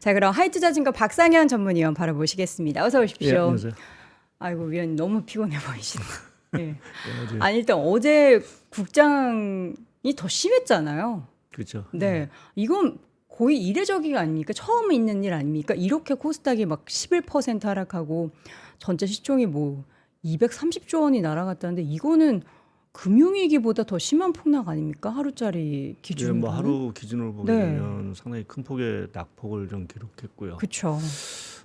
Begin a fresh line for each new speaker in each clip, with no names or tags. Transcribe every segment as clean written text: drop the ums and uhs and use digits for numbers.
자, 그럼 하이투 자진거 박상현 전문위원 바로 모시겠습니다. 어서
예,
오십시오.
안녕하세요.
아이고, 위원님 너무 피곤해 보이시네. 네.
예, 어제
아니, 일단 어제 국장이 더 심했잖아요.
그렇죠.
네. 이건 거의 이례적이가 아닙니까? 처음 있는 일 아닙니까? 이렇게 코스닥이 막 11% 하락하고 전체 시총이 뭐 230조 원이 날아갔다는데 이거는 금융위기보다 더 심한 폭락 아닙니까? 하루짜리
예,
기준으로.
뭐 하루 기준으로 보게
네.
되면 상당히 큰 폭의 낙폭을 좀 기록했고요.
그렇죠.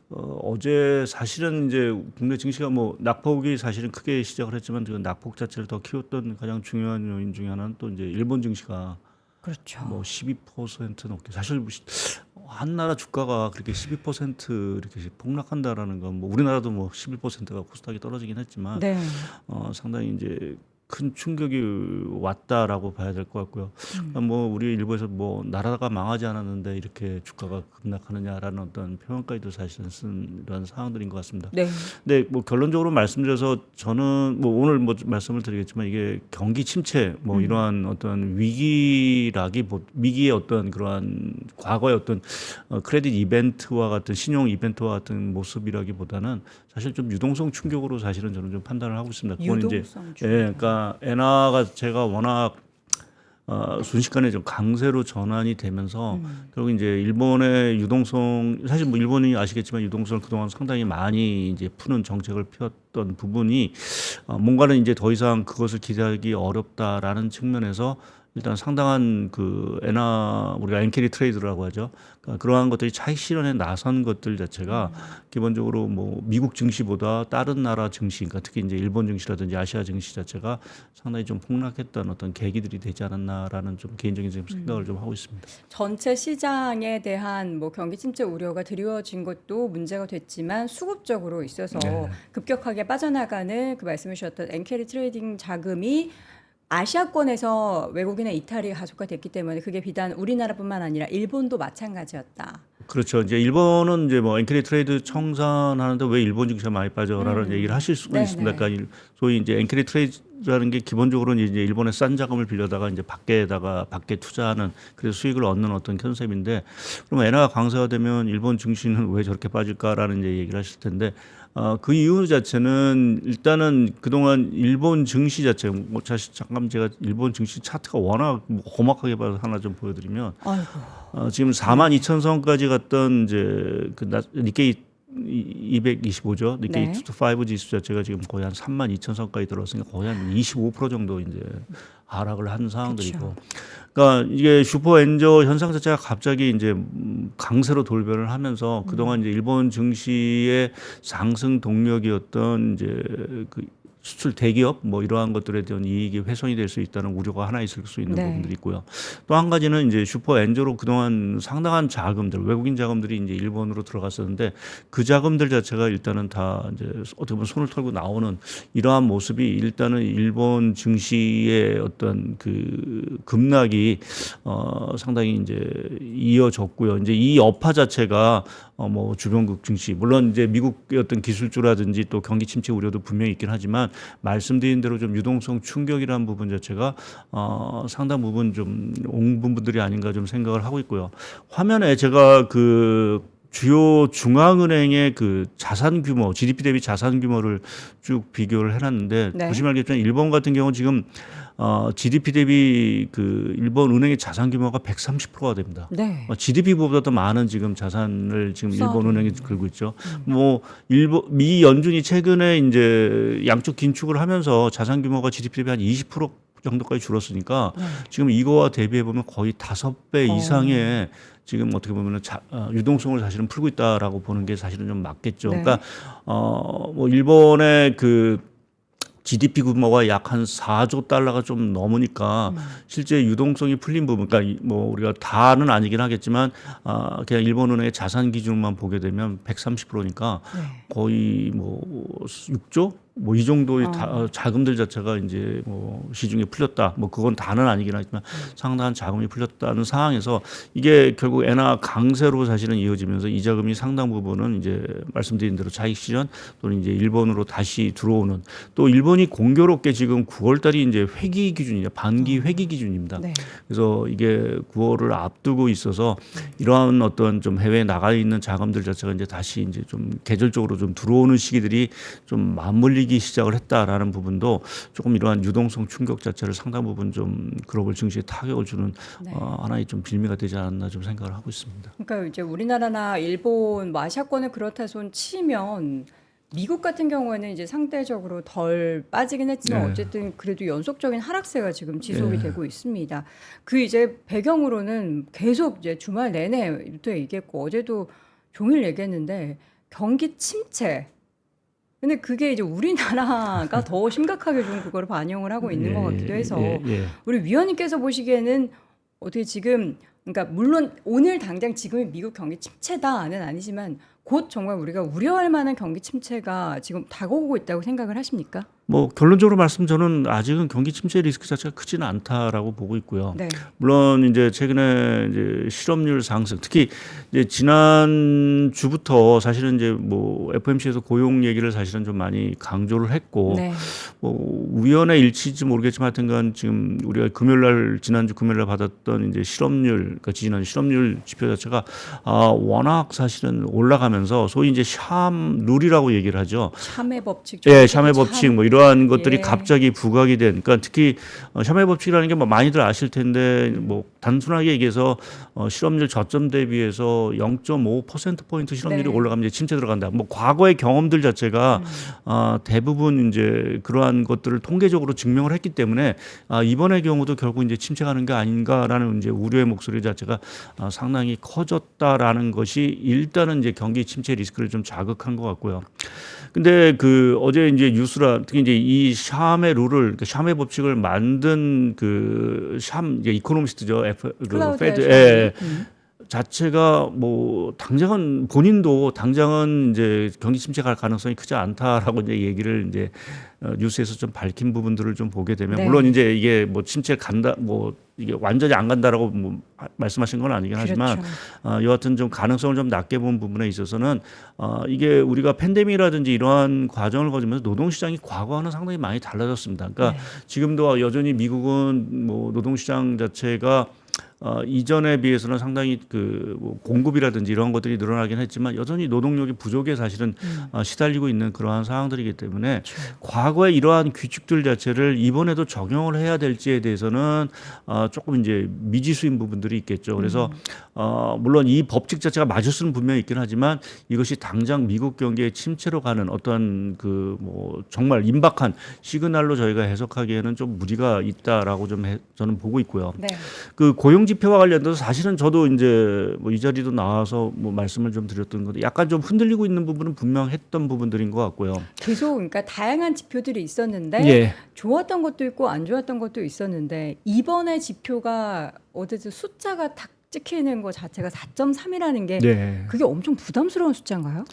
어제 사실은 이제 국내 증시가 뭐 낙폭이 사실은 크게 시작을 했지만 그 낙폭 자체를 더 키웠던 가장 중요한 요인 중에 하나는 또 이제 일본 증시가
그렇죠.
뭐 12% 넘게 사실 한 나라 주가가 그렇게 12% 이렇게 폭락한다라는 건 뭐 우리나라도 뭐 11%가 코스닥이 떨어지긴 했지만
네.
상당히 이제 큰 충격이 왔다라고 봐야 될 것 같고요. 뭐 우리 일부에서 뭐 나라가 망하지 않았는데 이렇게 주가가 급락하느냐라는 어떤 표현까지도 사실은 쓴 이런 상황들인 것 같습니다.
네.
근데 뭐 결론적으로 말씀드려서 저는 뭐 오늘 뭐 말씀을 드리겠지만 이게 경기 침체 뭐 이러한 어떤 위기의 어떤 그러한 과거의 어떤 크레딧 이벤트와 같은 신용 이벤트와 같은 모습이라기보다는 사실 좀 유동성 충격으로 사실은 저는 좀 판단을 하고 있습니다. 그건 이제
유동성
예, 그러니까 엔화가 제가 워낙 순식간에 좀 강세로 전환이 되면서 결국 이제 일본의 유동성 사실 뭐 일본이 아시겠지만 유동성을 그동안 상당히 많이 이제 푸는 정책을 펴왔던 부분이 뭔가는 이제 더 이상 그것을 기대하기 어렵다라는 측면에서 일단 상당한 그 엔화 우리가 엔캐리 트레이드라고 하죠. 그러니까 그러한 것들이 차익 실현에 나선 것들 자체가 기본적으로 뭐 미국 증시보다 다른 나라 증시, 그러니까 특히 이제 일본 증시라든지 아시아 증시 자체가 상당히 좀 폭락했던 어떤 계기들이 되지 않았나라는 좀 개인적인 생각을 좀 하고 있습니다.
전체 시장에 대한 뭐 경기 침체 우려가 드리워진 것도 문제가 됐지만 수급적으로 있어서
네.
급격하게 빠져나가는 그 말씀해 주셨던 엔캐리 트레이딩 자금이 아시아권에서 외국인의 이탈이 가속화됐기 때문에 그게 비단 우리나라뿐만 아니라 일본도 마찬가지였다.
그렇죠. 이제 일본은 이제 뭐 엔캐리 트레이드 청산하는데 왜 일본 증시가 많이 빠져라는 얘기를 하실 수가
네네.
있습니다. 그러니까 소위 이제 엔캐리 트레이드라는 게 기본적으로는 이제 일본의 싼 자금을 빌려다가 이제 밖에 투자하는 그래서 수익을 얻는 어떤 컨셉인데 그럼 엔화가 강세가 되면 일본 증시는 왜 저렇게 빠질까라는 이제 얘기를 하실 텐데 그 이유 자체는 일단은 그동안 일본 증시 자체 뭐 잠깐 제가 일본 증시 차트가 워낙 뭐 험악하게 봐서 하나 좀 보여드리면
아이고.
지금 42,000선까지 갔던 이제 그 니케이 225죠. 니케이
네.
225 지수 자체가 지금 거의 한 32,000선까지 들어왔으니까 거의 한 25% 정도 이제 하락을 한 상황들이고. 그러니까 이게 슈퍼 엔저 현상 자체가 갑자기 이제 강세로 돌변을 하면서 그동안 이제 일본 증시의 상승 동력이었던 이제 그 수출 대기업 뭐 이러한 것들에 대한 이익이 훼손이 될 수 있다는 우려가 하나 있을 수 있는
네.
부분들이 있고요. 또 한 가지는 이제 슈퍼 엔저로 그동안 상당한 자금들, 외국인 자금들이 이제 일본으로 들어갔었는데 그 자금들 자체가 일단은 다 이제 어떻게 보면 손을 털고 나오는 이러한 모습이 일단은 일본 증시의 어떤 그 급락이 상당히 이제 이어졌고요. 이제 이 여파 자체가 뭐 주변국 증시 물론 이제 미국의 어떤 기술주라든지 또 경기 침체 우려도 분명히 있긴 하지만 말씀드린 대로 좀 유동성 충격이라는 부분 자체가 상당 부분 좀 온 부분들이 아닌가 좀 생각을 하고 있고요. 화면에 제가 그 주요 중앙은행의 그 자산 규모, GDP 대비 자산 규모를 쭉 비교를 해놨는데
네.
보시면 알겠지만 일본 같은 경우 지금 GDP 대비 그 일본 은행의 자산 규모가 130%가 됩니다.
네.
GDP보다 더 많은 지금 자산을 지금 일본
쌓아두고
은행이 들고 있죠. 뭐 미 연준이 최근에 이제 양적 긴축을 하면서 자산 규모가 GDP 대비 한 20% 정도까지 줄었으니까 지금 이거와 대비해 보면 거의 5배 이상의 지금 어떻게 보면 유동성을 사실은 풀고 있다라고 보는 게 사실은 좀 맞겠죠.
네.
그러니까 뭐 일본의 그 GDP 규모가 약 한 4조 달러가 좀 넘으니까 실제 유동성이 풀린 부분, 그러니까 뭐 우리가 다는 아니긴 하겠지만 그냥 일본은행의 자산 기준만 보게 되면 130%니까
네.
거의 뭐 6조 뭐 이 정도의 자금들 자체가 이제 뭐 시중에 풀렸다. 뭐 그건 다는 아니긴 하지만 상당한 자금이 풀렸다는 상황에서 이게 결국 엔화 강세로 사실은 이어지면서 이 자금이 상당 부분은 이제 말씀드린 대로 차익 실현 또는 이제 일본으로 다시 들어오는, 또 일본이 공교롭게 지금 9월 달이 이제 회기 기준이냐 반기 회기 기준입니다.
네.
그래서 이게 9월을 앞두고 있어서 이러한 어떤 좀 해외에 나가 있는 자금들 자체가 이제 다시 이제 좀 계절적으로 좀 들어오는 시기들이 좀 맞물리기 시작을 했다라는 부분도 조금 이러한 유동성 충격 자체를 상당 부분 좀 글로벌 증시에 타격을 주는
네.
하나의 좀 빌미가 되지 않았나 좀 생각을 하고 있습니다.
그러니까 이제 우리나라나 일본, 뭐 아시아권을 그렇다 손 치면 미국 같은 경우에는 이제 상대적으로 덜 빠지긴 했지만
네.
어쨌든 그래도 연속적인 하락세가 지금 지속이
네.
되고 있습니다. 그 이제 배경으로는 계속 이제 주말 내내부터 얘기했고 어제도 종일 얘기했는데 경기 침체. 근데 그게 이제 우리나라가 더 심각하게 좀 그걸 반영을 하고 있는 것 같기도 해서 우리 위원님께서 보시기에는 어떻게 지금, 그러니까 물론 오늘 당장 지금의 미국 경기 침체다는 아니지만 곧 정말 우리가 우려할 만한 경기 침체가 지금 다가오고 있다고 생각을 하십니까?
뭐 결론적으로 말씀, 저는 아직은 경기 침체 리스크 자체가 크지는 않다라고 보고 있고요.
네.
물론 이제 최근에 이제 실업률 상승, 특히 이제 지난 주부터 사실은 이제 뭐 FOMC에서 고용 얘기를 사실은 좀 많이 강조를 했고,
네.
뭐 우연의 일치인지 모르겠지만 하여튼간 지금 우리가 금요일날, 지난주 금요일날 받았던 이제 실업률, 그러니까 지난 실업률 지표 자체가 워낙 사실은 올라가면서 소위 이제 샴 룰이라고 얘기를 하죠.
샴의 법칙.
예, 샴의 법칙 뭐 이러한 것들이
예.
갑자기 부각이 된, 그러니까 특히 샴의 법칙이라는 게 뭐 많이들 아실 텐데 뭐 단순하게 얘기해서 실업률 저점 대비해서 0.5% 실업률이
네.
올라가면 이제 침체 들어간다. 뭐 과거의 경험들 자체가 대부분 이제 그러한 것들을 통계적으로 증명을 했기 때문에 이번의 경우도 결국 이제 침체가는 게 아닌가라는 이제 우려의 목소리 자체가 상당히 커졌다라는 것이 일단은 이제 경기 침체 리스크를 좀 자극한 것 같고요. 근데 그 어제 이제 뉴스라, 특히 이제 이 샴의 룰을, 샴의 법칙을 만든 그 샴 이제 이코노미스트죠, 그 페드, 예, 자체가 뭐 당장은 본인도 당장은 이제 경기 침체가 갈 가능성이 크지 않다라고 이제 얘기를 이제 뉴스에서 좀 밝힌 부분들을 좀 보게 되면,
네.
물론 이제 이게 뭐 침체 간다, 뭐 이게 완전히 안 간다라고 뭐 말씀하신 건 아니긴 하지만 여하튼 좀 가능성을 좀 낮게 본 부분에 있어서는 이게 우리가 팬데믹이라든지 이러한 과정을 거치면서 노동시장이 과거와는 상당히 많이 달라졌습니다. 그러니까 지금도 여전히 미국은 뭐 노동시장 자체가 이전에 비해서는 상당히 그뭐 공급이라든지 이런 것들이 늘어나긴 했지만 여전히 노동력이 부족에 사실은 시달리고 있는 그러한 상황들이기 때문에 과거에 이러한 규칙들 자체를 이번에도 적용을 해야 될지에 대해서는 조금 이제 미지수인 부분들이 있겠죠. 그래서 물론 이 법칙 자체가 맞을 수는 분명히 있긴 하지만 이것이 당장 미국 경기의 침체로 가는 어떤 그 뭐 정말 임박한 시그널로 저희가 해석하기에는 좀 무리가 있다라고 좀 저는 보고 있고요.
네.
그 고용 지표와 관련돼서 사실은 저도 이제 뭐 이 자리도 나와서 뭐 말씀을 좀 드렸던 건데 약간 좀 흔들리고 있는 부분은 분명했던 부분들인 것 같고요.
계속 그러니까 다양한 지표들이 있었는데
예.
좋았던 것도 있고 안 좋았던 것도 있었는데 이번에 지표가 어쨌든 숫자가 딱 찍히는 것 자체가 4.3이라는 게
네.
그게 엄청 부담스러운 숫자인가요?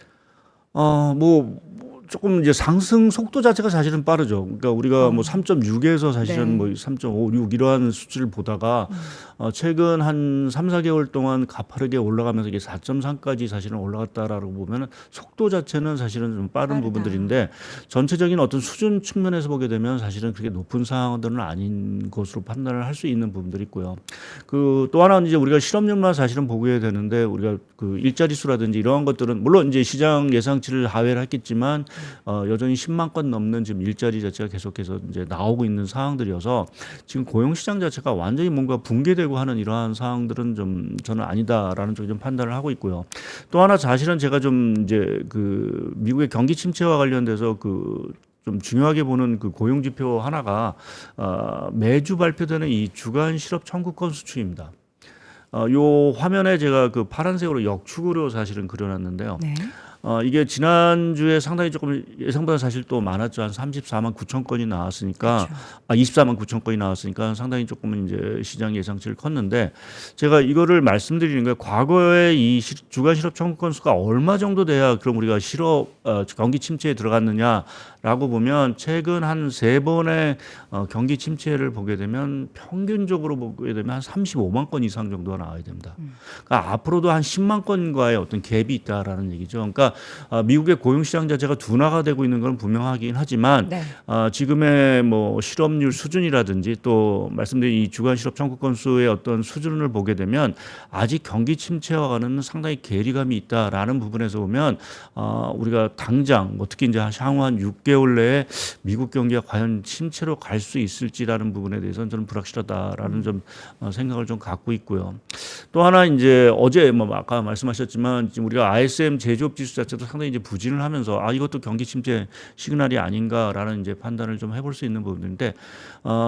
뭐 조금 이제 상승 속도 자체가 사실은 빠르죠. 그러니까 우리가 뭐 3.6에서 사실은
네.
뭐 3.56 이러한 수치를 보다가 최근 한 3, 4개월 동안 가파르게 올라가면서 이게 4.3까지 사실은 올라갔다라고 보면은 속도 자체는 사실은 좀 빠른
빠르다.
부분들인데 전체적인 어떤 수준 측면에서 보게 되면 사실은 그렇게 높은 상황들은 아닌 것으로 판단을 할 수 있는 부분들이 있고요. 그 또 하나는 이제 우리가 실업률만 사실은 보게 되는데 우리가 그 일자리 수라든지 이러한 것들은 물론 이제 시장 예상치를 하회를 했겠지만 여전히 10만 건 넘는 지금 일자리 자체가 계속해서 이제 나오고 있는 상황들이어서 지금 고용 시장 자체가 완전히 뭔가 붕괴되고 하는 이러한 상황들은 좀 저는 아니다라는 쪽에 좀 판단을 하고 있고요. 또 하나 사실은 제가 좀 이제 그 미국의 경기 침체와 관련돼서 그 좀 중요하게 보는 그 고용 지표 하나가 매주 발표되는 이 주간 실업 청구 건 수치입니다. 요 화면에 제가 그 파란색으로 역축으로 사실은 그려놨는데요.
네.
이게 지난주에 상당히 조금 예상보다 사실 또 많았죠. 한 34만 9천 건이 나왔으니까,
그렇죠.
24만 9천 건이 나왔으니까 상당히 조금 이제 시장 예상치를 컸는데, 제가 이거를 말씀드리는 거예요. 과거에 이 주간 실업 청구 건수가 얼마 정도 돼야 그럼 우리가 경기 침체에 들어갔느냐라고 보면 최근 한 3번의 경기 침체를 보게 되면 평균적으로 보게 되면 한 35만 건 이상 정도가 나와야 됩니다. 그러니까 앞으로도 한 10만 건과의 어떤 갭이 있다라는 얘기죠. 그러니까 미국의 고용시장 자체가 둔화가 되고 있는 건 분명하긴 하지만
네.
지금의 뭐 실업률 수준이라든지 또 말씀드린 이 주간 실업 청구 건수의 어떤 수준을 보게 되면 아직 경기 침체와는 상당히 괴리감이 있다라는 부분에서 보면 우리가 당장 뭐 특히 이제 향후 한 6개월 내에 미국 경기가 과연 침체로 갈 수 있을지라는 부분에 대해서는 저는 불확실하다라는 좀 생각을 좀 갖고 있고요. 또 하나 이제 어제 뭐 아까 말씀하셨지만 지금 우리가 ISM 제조업 지수 자체도 상당히 이제 부진을 하면서 이것도 경기 침체 시그널이 아닌가라는 이제 판단을 좀 해볼 수 있는 부분인데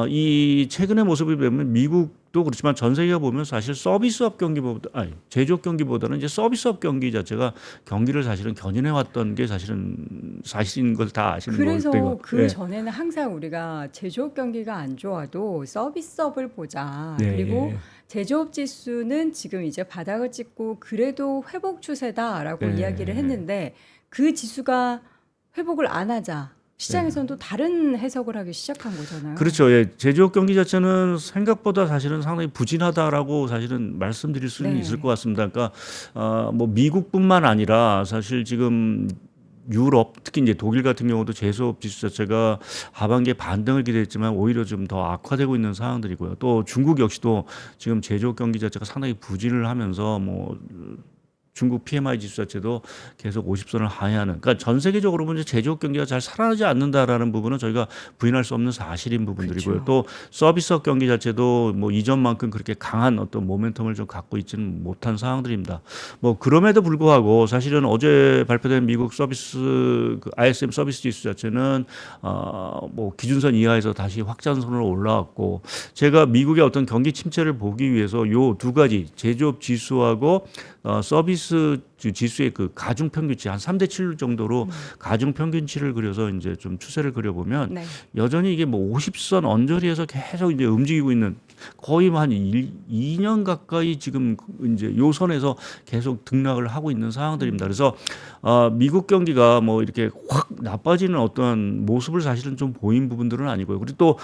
이 최근의 모습을 보면 미국도 그렇지만 전 세계가 보면 사실 서비스업 경기보다 제조업 경기보다는 이제 서비스업 경기 자체가 경기를 사실은 견인해 왔던 게 사실인 걸 다 아시는
그래서
거고.
그 전에는 항상 우리가 제조업 경기가 안 좋아도 서비스업을 보자.
네.
그리고 제조업 지수는 지금 이제 바닥을 찍고 그래도 회복 추세다라고
네.
이야기를 했는데 그 지수가 회복을 안 하자. 시장에서는 또 다른 해석을 하기 시작한 거잖아요.
그렇죠. 예. 제조업 경기 자체는 생각보다 사실은 상당히 부진하다라고 사실은 말씀드릴 수는
네.
있을 것 같습니다. 그러니까 뭐 미국뿐만 아니라 사실 지금 유럽 특히 이제 독일 같은 경우도 제조업 지수 자체가 하반기에 반등을 기대했지만 오히려 좀 더 악화되고 있는 상황들이고요. 또 중국 역시도 지금 제조업 경기 자체가 상당히 부진을 하면서 뭐 중국 PMI 지수 자체도 계속 50선을 하회하는. 그러니까 전 세계적으로 보면 제조업 경기가 잘 살아나지 않는다라는 부분은 저희가 부인할 수 없는 사실인 부분들이고요.
그렇죠.
또 서비스업 경기 자체도 뭐 이전만큼 그렇게 강한 어떤 모멘텀을 좀 갖고 있지는 못한 상황들입니다. 뭐 그럼에도 불구하고 사실은 어제 발표된 미국 서비스 ISM 서비스 지수 자체는 뭐 기준선 이하에서 다시 확장선으로 올라왔고 제가 미국의 어떤 경기 침체를 보기 위해서 요 두 가지 제조업 지수하고 서비스 지수의 그 가중 평균치 한 3대 7 정도로 가중 평균치를 그려서 이제 좀 추세를 그려보면
네.
여전히 이게 뭐 50선 언저리에서 계속 이제 움직이고 있는 거의 한 2년 가까이 지금 이제 요 선에서 계속 등락을 하고 있는 상황들입니다. 그래서 미국 경기가 뭐 이렇게 확 나빠지는 어떤 모습을 사실은 좀 보인 부분들은 아니고요. 그리고 또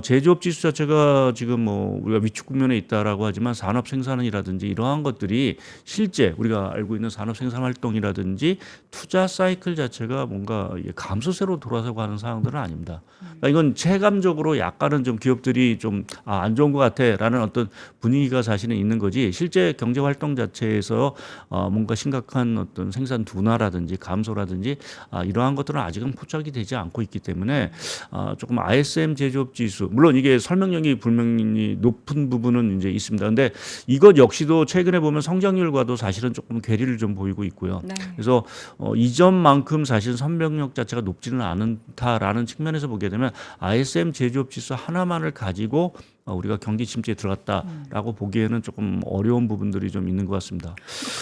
제조업 지수 자체가 지금 뭐 우리가 위축 국면에 있다라고 하지만 산업 생산이라든지 이러한 것들이 실제 우리가 알고 있는 산업 생산 활동이라든지 투자 사이클 자체가 뭔가 감소세로 돌아서고 하는 상황들은 아닙니다. 그러니까 이건 체감적으로 약간은 좀 기업들이 좀 안 좋은 것 같아라는 어떤 분위기가 사실은 있는 거지 실제 경제 활동 자체에서 뭔가 심각한 어떤 생산 둔화라든지 감소라든지 이러한 것들은 아직은 포착이 되지 않고 있기 때문에 조금 ISM 제조업 지수 물론 이게 설명력이 분명히 높은 부분은 이제 있습니다. 그런데 이것 역시도 최근에 보면 성장률과도 사실은 조금 괴리를 좀 보이고 있고요.
네.
그래서 이전만큼 사실 선별력 자체가 높지는 않다라는 측면에서 보게 되면 ISM 제조업 지수 하나만을 가지고 우리가 경기 침체에 들어갔다라고 보기에는 조금 어려운 부분들이 좀 있는 것 같습니다.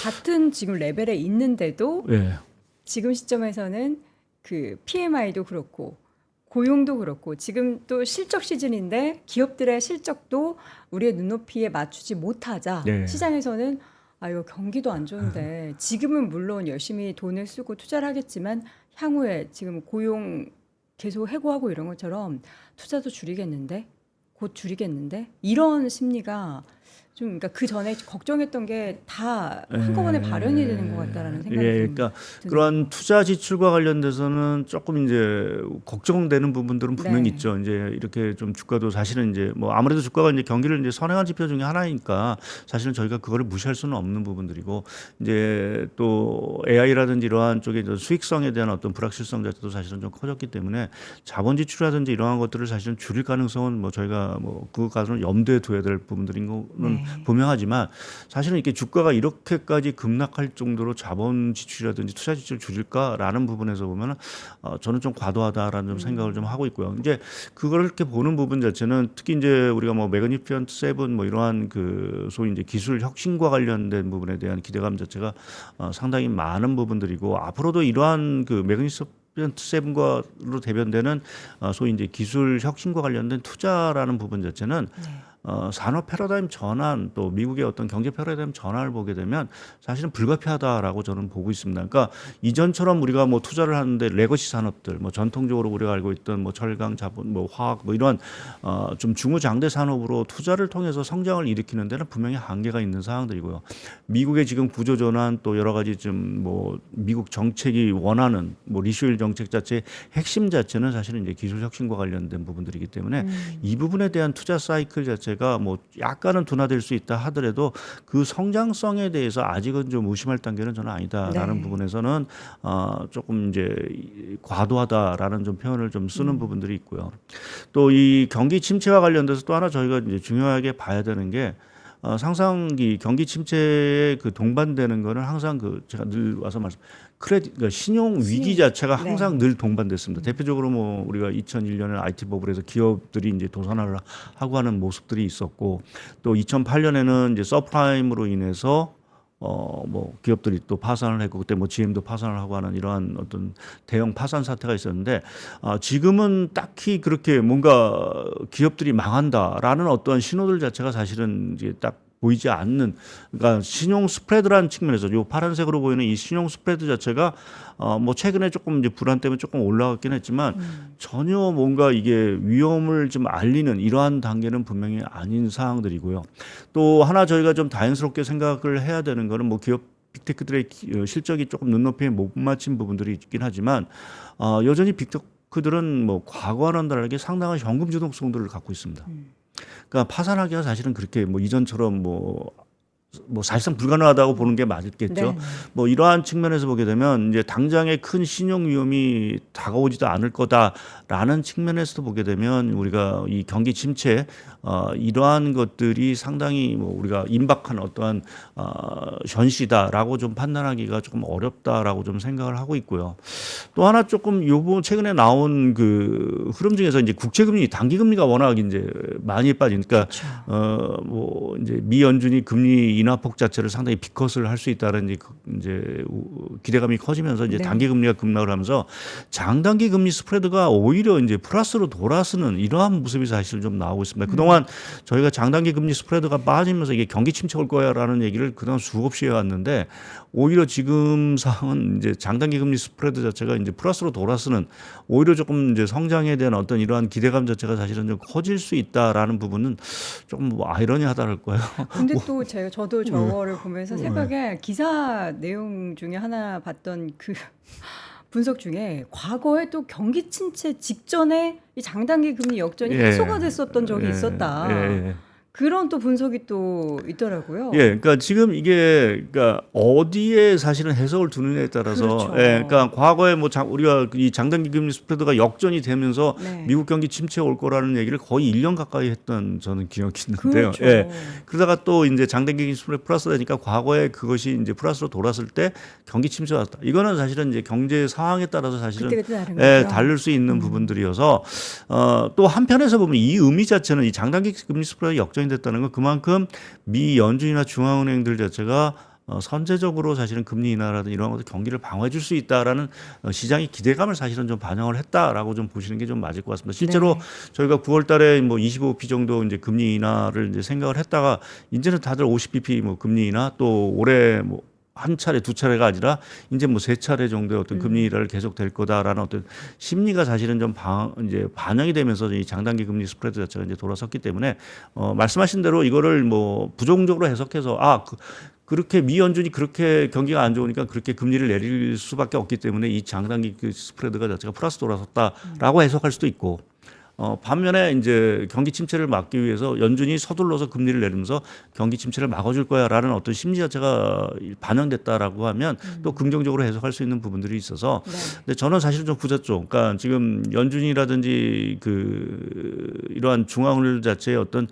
같은 지금 레벨에 있는데도
예.
지금 시점에서는 그 PMI도 그렇고 고용도 그렇고 지금 또 실적 시즌인데 기업들의 실적도 우리의 눈높이에 맞추지 못하자
네.
시장에서는 이거 경기도 안 좋은데 지금은 물론 열심히 돈을 쓰고 투자를 하겠지만 향후에 지금 고용 계속 해고하고 이런 것처럼 투자도 줄이겠는데 곧 줄이겠는데 이런 심리가 좀 그러니까 그 전에 걱정했던 게 다 한꺼번에 발현이 되는 것 같다라는 생각이
그러니까 그런 투자 지출과 관련돼서는 조금 이제 걱정되는 부분들은 분명히
네.
있죠. 이제 이렇게 좀 주가도 사실은 이제 뭐 아무래도 주가가 이제 경기를 이제 선행한 지표 중에 하나니까 사실은 저희가 그거를 무시할 수는 없는 부분들이고 이제 또 AI라든지 이러한 쪽에 수익성에 대한 어떤 불확실성 자체도 사실은 좀 커졌기 때문에 자본 지출이라든지 이러한 것들을 사실은 줄일 가능성은 뭐 저희가 뭐 그 가능성을 염두에 둬야 될 부분들인 거는 분명하지만 사실은 이렇게 주가가 이렇게까지 급락할 정도로 자본 지출이라든지 투자 지출을 줄일까라는 부분에서 보면은 저는 좀 과도하다라는 좀 생각을 좀 하고 있고요. 이제 그걸 이렇게 보는 부분 자체는 특히 이제 우리가 뭐 매그니피언트 세븐 뭐 이러한 그 소위 이제 기술 혁신과 관련된 부분에 대한 기대감 자체가 상당히 많은 부분들이고 앞으로도 이러한 그 매그니피언트 세븐과로 대변되는 소위 이제 기술 혁신과 관련된 투자라는 부분 자체는 산업 패러다임 전환 또 미국의 어떤 경제 패러다임 전환을 보게 되면 사실은 불가피하다라고 저는 보고 있습니다. 그러니까 이전처럼 우리가 뭐 투자를 하는데 레거시 산업들 뭐 전통적으로 우리가 알고 있던 뭐 철강, 자본, 뭐 화학 뭐 이런 좀 중후장대 산업으로 투자를 통해서 성장을 일으키는 데는 분명히 한계가 있는 사항들이고요. 미국의 지금 구조 전환 또 여러 가지 좀 뭐 미국 정책이 원하는 뭐 리쇼일 정책 자체의 핵심 자체는 사실은 이제 기술 혁신과 관련된 부분들이기 때문에 이 부분에 대한 투자 사이클 자체가 뭐 약간은 둔화될 수 있다 하더라도 그 성장성에 대해서 아직은 좀 의심할 단계는 저는 아니다라는 부분에서는 조금 이제 과도하다라는 좀 표현을 좀 쓰는 부분들이 있고요. 또 이 경기 침체와 관련돼서 또 하나 저희가 이제 중요하게 봐야 되는 게 상상 이 경기 침체에 그 동반되는 거는 항상 그 제가 늘 와서 그러니까 신용 위기 자체가 항상 늘 동반됐습니다. 대표적으로 뭐 우리가 2001년에 IT 버블에서 기업들이 이제 도산을 하고 하는 모습들이 있었고 또 2008년에는 이제 서프라임으로 인해서 뭐 기업들이 또 파산을 했고 그때 뭐 GM도 파산을 하고 하는 이러한 어떤 대형 파산 사태가 있었는데 지금은 딱히 그렇게 뭔가 기업들이 망한다라는 어떤 신호들 자체가 사실은 이제 딱 보이지 않는 그러니까 신용 스프레드라는 측면에서 요 파란색으로 보이는 이 신용 스프레드 자체가 뭐 최근에 조금 이제 불안 때문에 조금 올라갔긴 했지만 전혀 뭔가 이게 위험을 좀 알리는 이러한 단계는 분명히 아닌 사항들이고요. 또 하나 저희가 좀 다행스럽게 생각을 해야 되는 거는 뭐 기업 빅테크들의 실적이 조금 눈높이에 못 맞춘 부분들이 있긴 하지만 여전히 빅테크들은 뭐 과거와는 다르게 상당한 현금 주동성들을 갖고 있습니다. 그러니까 파산하기가 사실은 그렇게 뭐 이전처럼 뭐 사실상 불가능하다고 보는 게 맞겠죠. 뭐 이러한 측면에서 보게 되면 이제 당장의 큰 신용 위험이 다가오지도 않을 거다라는 측면에서도 보게 되면 우리가 이 경기 침체 이러한 것들이 상당히 뭐 우리가 임박한 어떠한 현시다라고 좀 판단하기가 조금 어렵다라고 좀 생각을 하고 있고요. 또 하나 조금 요번 최근에 나온 그 흐름 중에서 이제 국채금리 단기금리가 워낙 이제 많이 빠지니까 뭐 이제 미 연준이 금리 인하폭 자체를 상당히 비컷을 할 수 있다는 이제 기대감이 커지면서 이제 단기 금리가 급락을 하면서 장단기 금리 스프레드가 오히려 이제 플러스로 돌아서는 이러한 모습이 사실 좀 나오고 있습니다. 그동안 저희가 장단기 금리 스프레드가 빠지면서 이게 경기 침체 올 거야라는 얘기를 그동안 수없이 해왔는데 오히려 지금 상황은 이제 장단기 금리 스프레드 자체가 이제 플러스로 돌아서는 오히려 조금 이제 성장에 대한 어떤 이러한 기대감 자체가 사실은 좀 커질 수 있다라는 부분은 조금 뭐 아이러니하다랄까요.
근데 또 저도 저거를 보면서 새벽에 기사 내용 중에 하나 봤던 그 분석 중에 과거에 또 경기 침체 직전에 이 장단기 금리 역전이 해소가 됐었던 적이 있었다. 그런 또 분석이 또 있더라고요.
그러니까 지금 이게 그러니까 어디에 사실은 해석을 두느냐에 따라서, 그러니까 과거에 뭐 우리가 이 장단기 금리 스프레드가 역전이 되면서 미국 경기 침체에 올 거라는 얘기를 거의 1년 가까이 했던 저는 기억이 있는데요. 그러다가 또 이제 장단기 금리 스프레드 플러스 되니까 과거에 그것이 이제 플러스로 돌았을 때 경기 침체가 왔다. 이거는 사실은 이제 경제 상황에 따라서 사실은 다를 수 있는 부분들이어서 또 한편에서 보면 이 의미 자체는 이 장단기 금리 스프레드 역전 됐다는 건 그만큼 미 연준이나 중앙은행들 자체가 선제적으로 사실은 금리 인하라든지 이런 것들 경기를 방어해 줄 수 있다라는 시장의 기대감을 사실은 좀 반영을 했다라고 좀 보시는 게 좀 맞을 것 같습니다. 실제로 저희가 9월 달에 뭐 25bp 정도 이제 금리 인하를 이제 생각을 했다가 이제는 다들 50bp 뭐 금리 인하 또 올해 뭐 한 차례 두 차례가 아니라 이제 뭐 세 차례 정도의 어떤 금리 인하를 계속 될 거다라는 어떤 심리가 사실은 좀 이제 반영이 되면서 이 장단기 금리 스프레드 자체가 이제 돌아섰기 때문에 말씀하신 대로 이거를 뭐 부정적으로 해석해서 그렇게 미 연준이 그렇게 경기가 안 좋으니까 그렇게 금리를 내릴 수밖에 없기 때문에 이 장단기 그 스프레드가 자체가 플러스 돌아섰다라고 해석할 수도 있고 반면에 이제 경기 침체를 막기 위해서 연준이 서둘러서 금리를 내리면서 경기 침체를 막아줄 거야라는 어떤 심리 자체가 반영됐다라고 하면 또 긍정적으로 해석할 수 있는 부분들이 있어서
네.
근데 저는 사실은 좀 부졌죠. 그러니까 지금 연준이라든지 이러한 중앙은행 자체의 어떤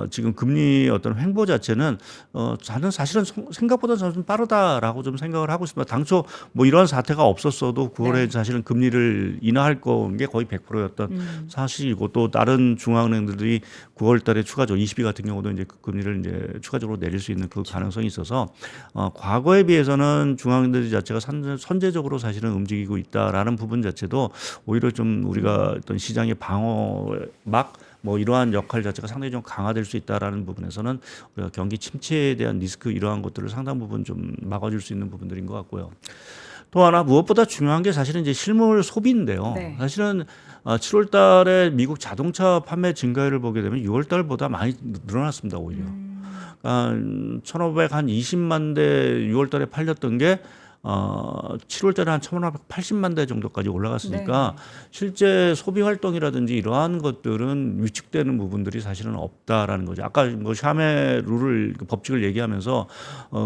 지금 금리 어떤 횡보 자체는 저는 사실은 생각보다 저는 좀 빠르다라고 좀 생각을 하고 있습니다. 당초 뭐 이러한 사태가 없었어도 9월에
네.
사실은 금리를 인하할 게 거의 100%였던 사실이고 또 다른 중앙은행들이 9월달에 추가적으로 20비 같은 경우도 이제 그 금리를 이제 추가적으로 내릴 수 있는 그 가능성이 있어서 과거에 비해서는 중앙은행들 자체가 선제적으로 사실은 움직이고 있다라는 부분 자체도 오히려 좀 우리가 어떤 시장의 방어막 뭐 이러한 역할 자체가 상당히 좀 강화될 수 있다라는 부분에서는 우리가 경기 침체에 대한 리스크 이러한 것들을 상당 부분 좀 막아줄 수 있는 부분들인 것 같고요. 또 하나 무엇보다 중요한 게 사실은 이제 실물 소비인데요.
네.
사실은 7월 달에 미국 자동차 판매 증가율을 보게 되면 6월 달보다 많이 늘어났습니다, 오히려. 1,520만 대 6월 달에 팔렸던 게 7월 달에 한 1,580만 대 정도까지 올라갔으니까
네.
실제 소비 활동이라든지 이러한 것들은 위축되는 부분들이 사실은 없다라는 거죠. 아까 뭐 샤메 룰을 법칙을 얘기하면서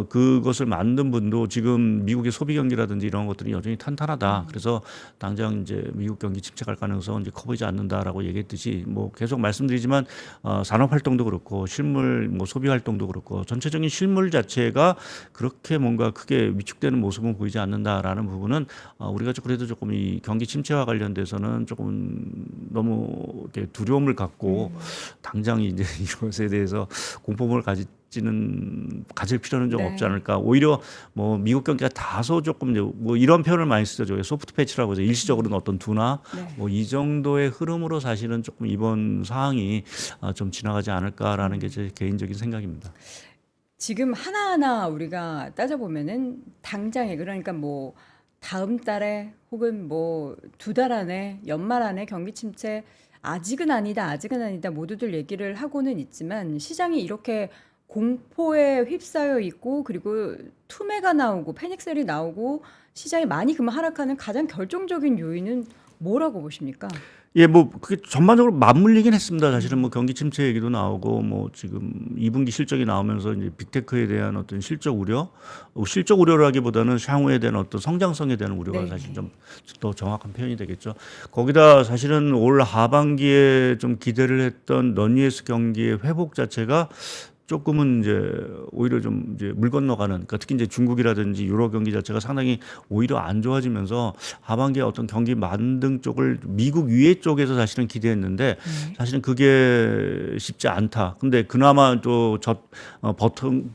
그것을 만든 분도 지금 미국의 소비 경기라든지 이런 것들이 여전히 탄탄하다. 그래서 당장 이제 미국 경기 침체갈 가능성은 이제 커 보이지 않는다라고 얘기했듯이 뭐 계속 말씀드리지만 산업 활동도 그렇고 실물 뭐 소비 활동도 그렇고 전체적인 실물 자체가 그렇게 뭔가 크게 위축되는 모습은 보이지 않는다라는 부분은 우리가 그래도 조금 이 경기 침체와 관련돼서는 조금 너무 이렇게 두려움을 갖고 당장 이제 이것에 대해서 공포심을 가질 필요는 좀
네.
없지 않을까. 오히려 뭐 미국 경기가 다소 조금 이제 뭐 이런 표현을 많이 쓰죠. 소프트 패치라고 해서 일시적으로는 어떤 둔화
네.
뭐 이 정도의 흐름으로 사실은 조금 이번 상황이 좀 지나가지 않을까라는 게 제 개인적인 생각입니다.
지금 하나하나 우리가 따져보면은 당장에 그러니까 뭐 다음 달에 혹은 뭐 2달 안에 연말 안에 경기 침체 아직은 아니다 모두들 얘기를 하고는 있지만 시장이 이렇게 공포에 휩싸여 있고 그리고 투매가 나오고 패닉셀이 나오고 시장이 많이 그만 하락하는 가장 결정적인 요인은 뭐라고 보십니까?
예, 뭐 그게 전반적으로 맞물리긴 했습니다. 사실은 뭐 경기 침체 얘기도 나오고 뭐 지금 2분기 실적이 나오면서 이제 빅테크에 대한 어떤 실적 우려라기보다는 향후에 대한 어떤 성장성에 대한 우려가
네.
사실 좀 더 정확한 표현이 되겠죠. 거기다 사실은 올 하반기에 좀 기대를 했던 non-US 경기의 회복 자체가 조금은 이제 오히려 좀 이제 물 건너가는, 그러니까 특히 이제 중국이라든지 유로 경기 자체가 상당히 오히려 안 좋아지면서 하반기에 어떤 경기 만등 쪽을 미국 위에 쪽에서 사실은 기대했는데 사실은 그게 쉽지 않다. 근데 그나마 또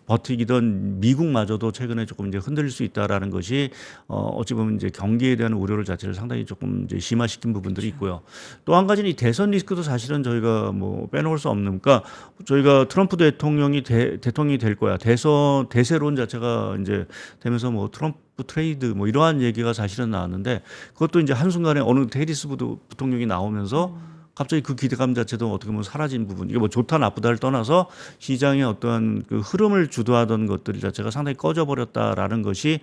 버티기던 미국마저도 최근에 조금 이제 흔들릴 수 있다라는 것이 어찌 보면 이제 경기에 대한 우려를 자체를 상당히 조금 이제 심화시킨 부분들이 있고요. 또 한 가지는 이 대선 리스크도 사실은 저희가 뭐 빼놓을 수 없는, 그러니까 저희가 트럼프 대통령이 대통령이 될 거야. 대세론 자체가 이제 되면서 뭐 트럼프 트레이드 뭐 이러한 얘기가 사실은 나왔는데 그것도 이제 한순간에 어느 해리스 부통령이 나오면서 갑자기 그 기대감 자체도 어떻게 보면 사라진 부분. 이게 뭐 좋다 나쁘다를 떠나서 시장의 어떤 그 흐름을 주도하던 것들 자체가 상당히 꺼져버렸다라는 것이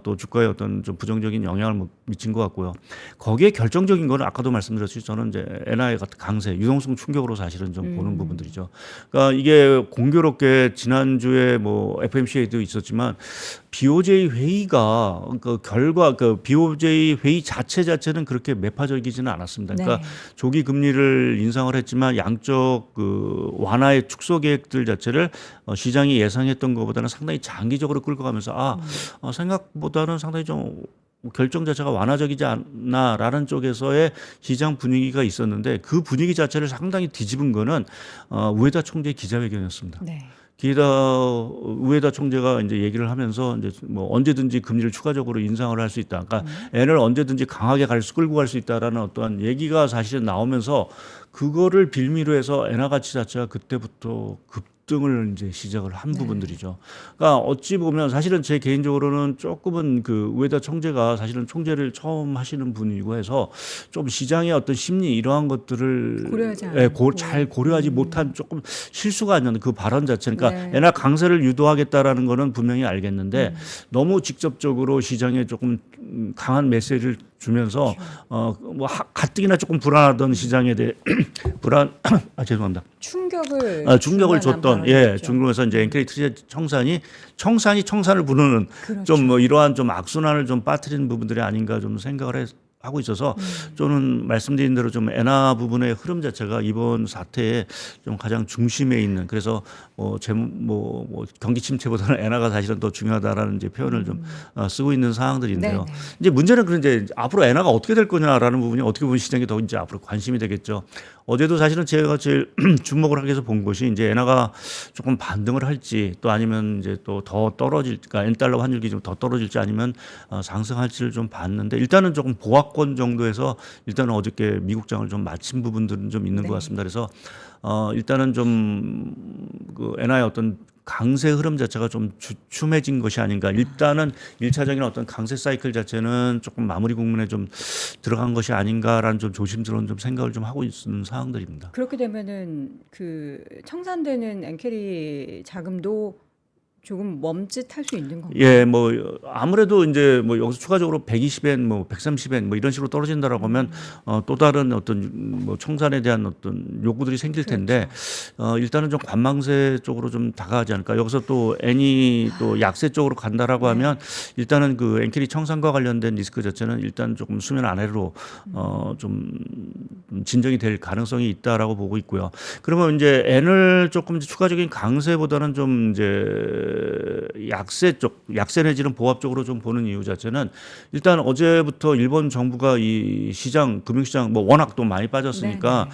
또 주가에 어떤 좀 부정적인 영향을 미친 것 같고요. 거기에 결정적인 거는 아까도 말씀드렸듯이 저는 이제 엔화의 같은 강세, 유동성 충격으로 사실은 좀 보는 부분들이죠. 그러니까 이게 공교롭게 지난주에 뭐 FMC에도 있었지만 BOJ 회의가 그 BOJ 회의 자체는 그렇게 매파적이지는 않았습니다. 그러니까
네.
조기 금리를 인상을 했지만 양적 그 완화의 축소 계획들 자체를 시장이 예상했던 것보다는 상당히 장기적으로 끌고 가면서 생각보다는 상당히 좀 결정 자체가 완화적이지 않나라는 쪽에서의 시장 분위기가 있었는데 그 분위기 자체를 상당히 뒤집은 거는 우에다 총재 기자회견이었습니다.
네.
우에다 총재가 이제 얘기를 하면서 이제 뭐 언제든지 금리를 추가적으로 인상을 할 수 있다. 그러니까 엔을 언제든지 강하게 끌고 갈 수 있다라는 어떠한 얘기가 사실은 나오면서 그거를 빌미로 해서 엔화 가치 자체가 그때부터 급등을 이제 시작을 한 부분들이죠. 그러니까 어찌 보면 사실은 제 개인적으로는 조금은 그 우에다 총재가 사실은 총재를 처음 하시는 분이고 해서 좀 시장의 어떤 심리 이러한 것들을
고려하지 않고.
잘 고려하지 못한 조금 실수가 아니었나 그 발언 자체. 그러니까
네.
엔화 강세를 유도하겠다라는 거는 분명히 알겠는데 너무 직접적으로 시장에 조금 강한 메시지를 주면서 뭐 가뜩이나 조금 불안하던 시장에 대해 죄송합니다.
충격을
충격을
줄 만한
줬던
발언이었죠.
중국에서 이제 엔케리 청산을 부르는
그렇죠.
좀 뭐 이러한 좀 악순환을 좀 빠뜨리는 부분들이 아닌가 좀 생각을 하고 있어서 저는 말씀드린 대로 좀 엔화 부분의 흐름 자체가 이번 사태에 좀 가장 중심에 있는 그래서 뭐 경기 침체보다는 엔화가 사실은 더 중요하다라는 이제 표현을 좀 쓰고 있는 상황들인데요.
네네.
이제 문제는 그런 이제 앞으로 엔화가 어떻게 될 거냐라는 부분이 어떻게 보면 시장이 더 이제 앞으로 관심이 되겠죠. 어제도 사실은 제가 제일 주목을 하기 위해서 본 것이 이제 엔화가 조금 반등을 할지 또 아니면 이제 또 더 떨어질까 엔달러 환율 기준 더 떨어질지 아니면 상승할지를 좀 봤는데 일단은 조금 보합권 정도에서 일단은 어저께 미국장을 좀 마친 부분들은 좀 있는 것 같습니다. 그래서 일단은 좀 그 엔화의 어떤 강세 흐름 자체가 좀 주춤해진 것이 아닌가. 일단은 1차적인 어떤 강세 사이클 자체는 조금 마무리 국면에 좀 들어간 것이 아닌가라는 좀 조심스러운 좀 생각을 좀 하고 있는 상황들입니다.
그렇게 되면은 그 청산되는 엔캐리 자금도 조금 멈칫할 수 있는 건가요?
예, 뭐 아무래도 이제 뭐 여기서 추가적으로 120엔, 뭐 130엔 뭐 이런 식으로 떨어진다라고 하면 또 다른 어떤 뭐 청산에 대한 어떤 요구들이 생길 텐데 일단은 좀 관망세 쪽으로 좀 다가가지 않을까. 여기서 또 엔이 또 약세 쪽으로 간다라고 하면 일단은 그 엔캐리 청산과 관련된 리스크 자체는 일단 조금 수면 아래로 좀 진정이 될 가능성이 있다라고 보고 있고요. 그러면 이제 엔을 조금 추가적인 강세보다는 좀 이제 약세 내지는 보합 쪽으로 좀 보는 이유 자체는 일단 어제부터 일본 정부가 이 시장 금융시장 뭐 워낙 또 많이 빠졌으니까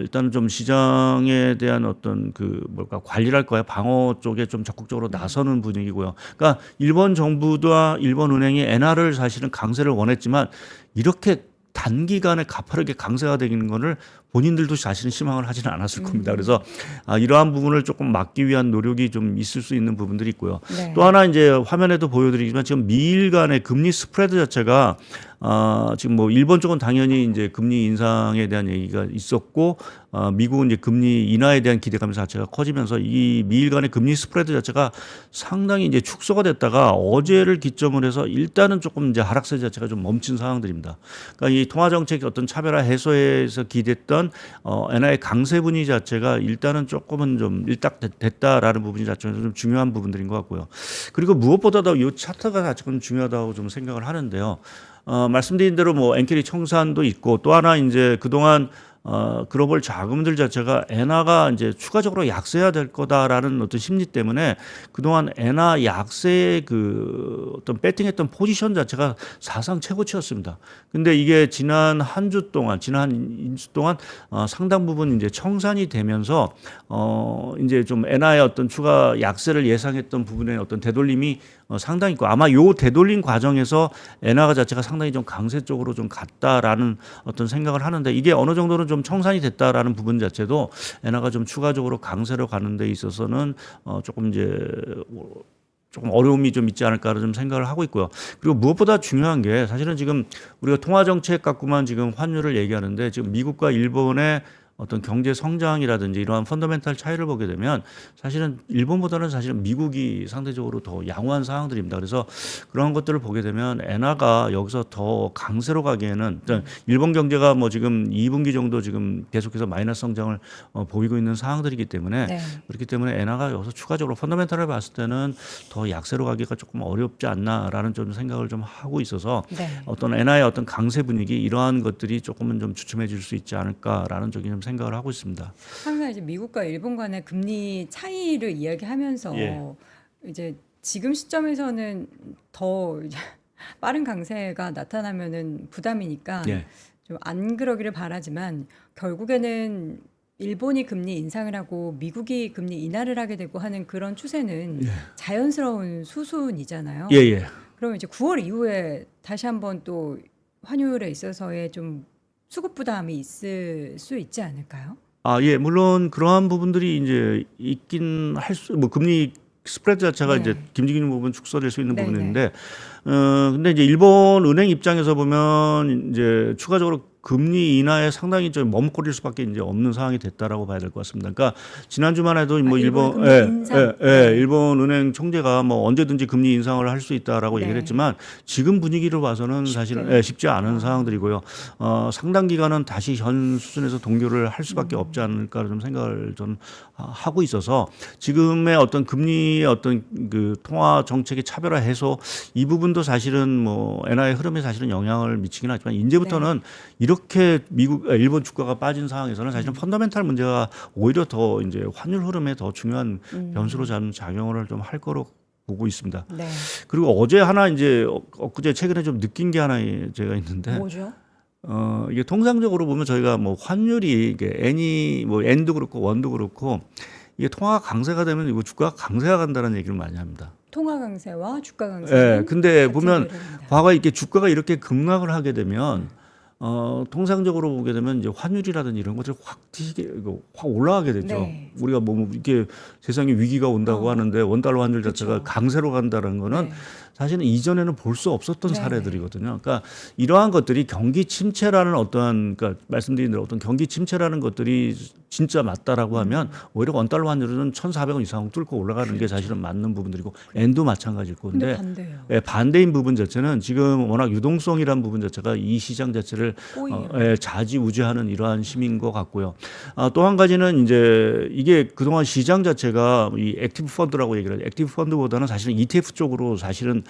일단은 좀 시장에 대한 어떤 그 뭘까 관리를 할 거야 방어 쪽에 좀 적극적으로 나서는 분위기고요. 그러니까 일본 정부와 일본 은행이 엔화를 사실은 강세를 원했지만 이렇게 단기간에 가파르게 강세가 되는 거를 본인들도 사실은 희망을 하지는 않았을 겁니다. 그래서 이러한 부분을 조금 막기 위한 노력이 좀 있을 수 있는 부분들이 있고요.
네.
또 하나 이제 화면에도 보여드리지만 지금 미일 간의 금리 스프레드 자체가 지금 뭐 일본 쪽은 당연히 이제 금리 인상에 대한 얘기가 있었고 미국은 이제 금리 인하에 대한 기대감 자체가 커지면서 이 미일 간의 금리 스프레드 자체가 상당히 이제 축소가 됐다가 어제를 기점으로 해서 일단은 조금 이제 하락세 자체가 좀 멈춘 상황들입니다. 그러니까 이 통화 정책 어떤 차별화 해소에서 기대했던 엔화의 강세 분위 자체가 일단은 조금은 좀 일딱됐다라는 부분이 자체는 좀 중요한 부분들인 것 같고요. 그리고 무엇보다도 이 차트가 자체가 중요하다고 좀 생각을 하는데요. 말씀드린 대로 뭐 엔캐리 청산도 있고 또 하나 이제 그동안 글로벌 자금들 자체가 엔화가 이제 추가적으로 약세해야 될 거다라는 어떤 심리 때문에 그동안 엔화 약세의 그 어떤 배팅했던 포지션 자체가 사상 최고치였습니다. 근데 이게 지난 한 주 동안 상당 부분 이제 청산이 되면서 이제 좀 엔화의 어떤 추가 약세를 예상했던 부분의 어떤 되돌림이 상당히 있고 아마 요 되돌림 과정에서 엔화가 자체가 상당히 좀 강세 쪽으로 좀 갔다라는 어떤 생각을 하는데 이게 어느 정도는 좀 청산이 됐다라는 부분 자체도 엔화가 좀 추가적으로 강세로 가는 데 있어서는 조금 이제 조금 어려움이 좀 있지 않을까 좀 생각을 하고 있고요. 그리고 무엇보다 중요한 게 사실은 지금 우리가 통화 정책 갖고만 지금 환율을 얘기하는데 지금 미국과 일본의 어떤 경제 성장이라든지 이러한 펀더멘탈 차이를 보게 되면 사실은 일본보다는 사실은 미국이 상대적으로 더 양호한 상황들입니다. 그래서 그런 것들을 보게 되면 엔화가 여기서 더 강세로 가기에는 일본 경제가 뭐 지금 2분기 정도 지금 계속해서 마이너스 성장을 보이고 있는 상황들이기 때문에 그렇기 때문에 엔화가 여기서 추가적으로 펀더멘탈을 봤을 때는 더 약세로 가기가 조금 어렵지 않나라는 좀 생각을 좀 하고 있어서 어떤 엔화의 어떤 강세 분위기 이러한 것들이 조금은 좀 주춤해질 수 있지 않을까라는 적인 좀 생각을 하고 있습니다.
항상 이제 미국과 일본 간의 금리 차이를 이야기하면서 이제 지금 시점에서는 더 이제 빠른 강세가 나타나면은 부담이니까 좀 안 그러기를 바라지만 결국에는 일본이 금리 인상을 하고 미국이 금리 인하를 하게 되고 하는 그런 추세는 자연스러운 수순이잖아요. 그럼 이제 9월 이후에 다시 한번 또 환율에 있어서의 좀 수급 부담이 있을 수 있지 않을까요?
물론 그러한 부분들이 이제 있긴 뭐 금리 스프레드 자체가 이제 김지기는 부분 축소될 수 있는 부분인데, 근데 이제 일본 은행 입장에서 보면 이제 추가적으로 금리 인하에 상당히 좀 머뭇거릴 수밖에 이제 없는 상황이 됐다라고 봐야 될 것 같습니다. 그러니까 지난주만 해도 뭐
일본 금리 인상. 네.
일본 은행 총재가 뭐 언제든지 금리 인상을 할 수 있다라고
네.
얘기를 했지만 지금 분위기로 봐서는 사실은 쉽지 않은 상황들이고요. 상당 기간은 다시 현 수준에서 동결을 할 수밖에 없지 않을까 좀 생각을 저는 하고 있어서 지금의 어떤 금리의 어떤 그 통화 정책의 차별화 해소 이 부분도 사실은 뭐 엔화의 흐름에 사실은 영향을 미치긴 하지만 이제부터는 이렇게 일본 주가가 빠진 상황에서는 사실은 펀더멘탈 문제가 오히려 더 이제 환율 흐름에 더 중요한 변수로 작용을 좀 할 거로 보고 있습니다.
네.
그리고 어제 하나 이제 엊그제 최근에 좀 느낀 게 하나 제가 있는데
뭐죠?
이게 통상적으로 보면 저희가 뭐 환율이 이게 N이 뭐 N도 그렇고 원도 그렇고 이게 통화가 강세가 되면 이거 주가가 강세가 간다는 얘기를 많이 합니다.
통화 강세와 주가 강세.
예. 근데 보면 과거에 이렇게 주가가 이렇게 급락을 하게 되면 통상적으로 보게 되면 이제 환율이라든지 이런 것들이 확 올라가게 되죠.
네.
우리가 뭐 이렇게 세상에 위기가 온다고 하는데 원달러 환율 자체가
그렇죠.
강세로 간다는 거는
네.
사실은 이전에는 볼 수 없었던
네.
사례들이거든요. 그러니까 이러한 것들이 경기 침체라는 어떠한 그러니까 말씀드린 대로 어떤 경기 침체라는 것들이 진짜 맞다라고 하면 오히려 원달러 환율은 1,400원 이상 뚫고 올라가는 게 사실은 맞는 부분들이고 엔도 마찬가지일
근데
건데
반대예요.
예, 반대인 부분 자체는 지금 워낙 유동성이라는 부분 자체가 이 시장 자체를
꼬이에요.
좌지우지하는 이러한 시민 것 같고요. 또 한 가지는 이제 이게 그동안 시장 자체가 이 액티브 펀드라고 얘기를 하죠. 액티브 펀드보다는 사실은 ETF 쪽으로 사실은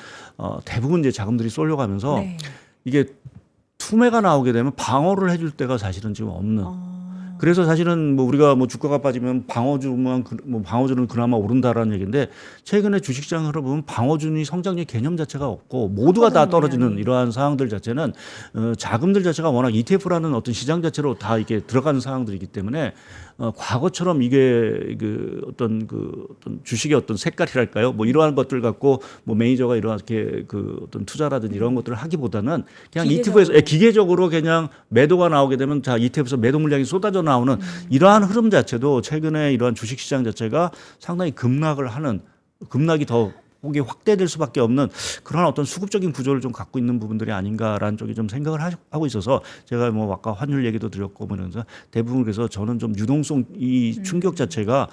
대부분 이제 자금들이 쏠려가면서
네.
이게 투매가 나오게 되면 방어를 해줄 때가 사실은 지금 없는. 그래서 사실은 뭐 우리가 뭐 주가가 빠지면 방어주만 뭐 방어주는 그나마 오른다라는 얘기인데 최근에 주식시장을 보면 방어주의 성장률 개념 자체가 없고 모두가 다 떨어지는 이러한 상황들 자체는 자금들 자체가 워낙 ETF라는 어떤 시장 자체로 다 이게 들어가는 상황들이기 때문에 과거처럼 이게 어떤 주식의 어떤 색깔이랄까요? 뭐 이러한 것들 갖고 뭐 매니저가 이렇게 어떤 투자라든지 이런 것들을 하기보다는 그냥 ETF에서 기계적으로 그냥 매도가 나오게 되면 자 ETF에서 매도 물량이 쏟아져 나오는 이러한 흐름 자체도 최근에 이러한 주식 시장 자체가 상당히 급락이 더 폭이 확대될 수밖에 없는 그런 어떤 수급적인 구조를 좀 갖고 있는 부분들이 아닌가라는 쪽이 좀 생각을 하고 있어서 제가 뭐 아까 환율 얘기도 드렸고 그러면서 대부분 그래서 저는 좀 유동성 이 충격 자체가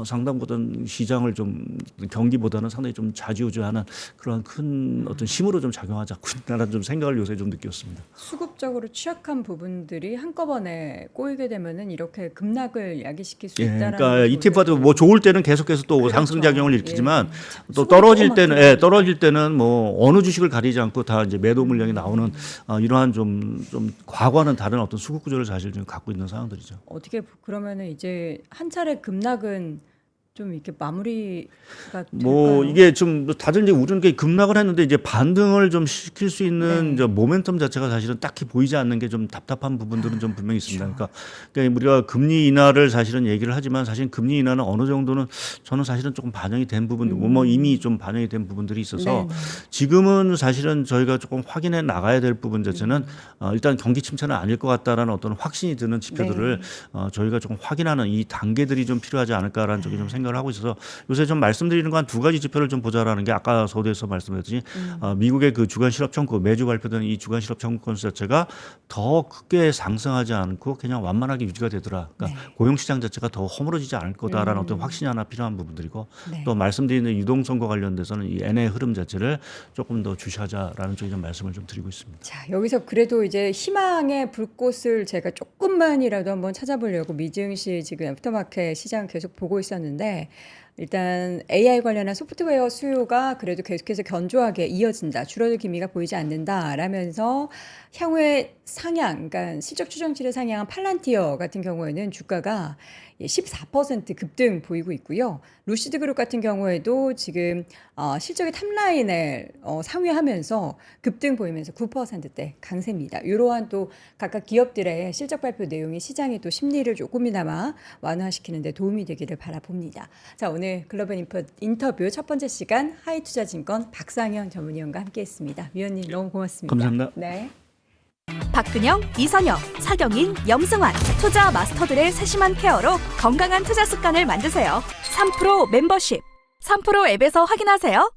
상당보다는 시장을 좀 경기보다는 상당히 좀 좌지우지하는 그런 큰 어떤 힘으로 좀 작용하지 않고 있다는 좀 생각을 요새 좀 느꼈습니다.
수급적으로 취약한 부분들이 한꺼번에 꼬이게 되면은 이렇게 급락을 야기시킬 수 있다라는.
그러니까 ETF도 뭐 좋을 때는 계속해서 또
그렇죠.
상승 작용을 일으키지만
예.
또 떨어질 때는 뭐 어느 주식을 가리지 않고 다 이제 매도 물량이 나오는 이러한 좀 과거와는 다른 어떤 수급 구조를 사실 좀 갖고 있는 상황들이죠.
어떻게 그러면은 이제 한 차례 급락은 좀 이렇게 마무리가 될까요?
뭐 이게 좀 다들 이제 우려는 게 급락을 했는데 이제 반등을 좀 시킬 수 있는 이제 모멘텀 자체가 사실은 딱히 보이지 않는 게 좀 답답한 부분들은 좀 분명히 있습니다. 그러니까 우리가 금리 인하를 사실은 얘기를 하지만 사실 금리 인하는 어느 정도는 저는 사실은 조금 반영이 된 부분, 뭐 이미 좀 반영이 된 부분들이 있어서 지금은 사실은 저희가 조금 확인해 나가야 될 부분 자체는 일단 경기 침체는 아닐 것 같다라는 어떤 확신이 드는 지표들을 저희가 조금 확인하는 이 단계들이 좀 필요하지 않을까라는 쪽이 좀 생각을 하고 있어서 요새 좀 말씀드리는 건 한 두 가지 지표를 좀 보자라는 게 아까 서두에서 말씀드렸듯이 미국의 그 주간 실업 청구 매주 발표되는 이 주간 실업 청구 건수 자체가 더 크게 상승하지 않고 그냥 완만하게 유지가 되더라. 그러니까 고용 시장 자체가 더 허물어지지 않을 거다라는 어떤 확신이 하나 필요한 부분들이고 또 말씀드리는 유동성과 관련돼서는 이 엔의 흐름 자체를 조금 더 주시하자라는 쪽에 좀 말씀을 좀 드리고 있습니다.
자, 여기서 그래도 이제 희망의 불꽃을 제가 조금만이라도 한번 찾아보려고 미지은 씨 지금 애프터마켓 시장 계속 보고 있었는데 일단 AI 관련한 소프트웨어 수요가 그래도 계속해서 견조하게 이어진다. 줄어들 기미가 보이지 않는다. 라면서 향후에 상향, 그러니까 실적 추정치를 상향한 팔란티어 같은 경우에는 주가가 14% 급등 보이고 있고요. 루시드 그룹 같은 경우에도 지금 실적의 탑라인을 상회하면서 급등 보이면서 9%대 강세입니다. 이러한 또 각각 기업들의 실적 발표 내용이 시장의 또 심리를 조금이나마 완화시키는 데 도움이 되기를 바라봅니다. 자, 오늘 글로벌 인터뷰 첫 번째 시간 하이투자증권 박상현 전문위원과 함께했습니다. 위원님 너무 고맙습니다.
감사합니다.
네.
박근영, 이선영, 차경인, 염승환 투자 마스터들의 세심한 케어로 건강한 투자 습관을 만드세요. 3프로 멤버십 3프로 앱에서 확인하세요.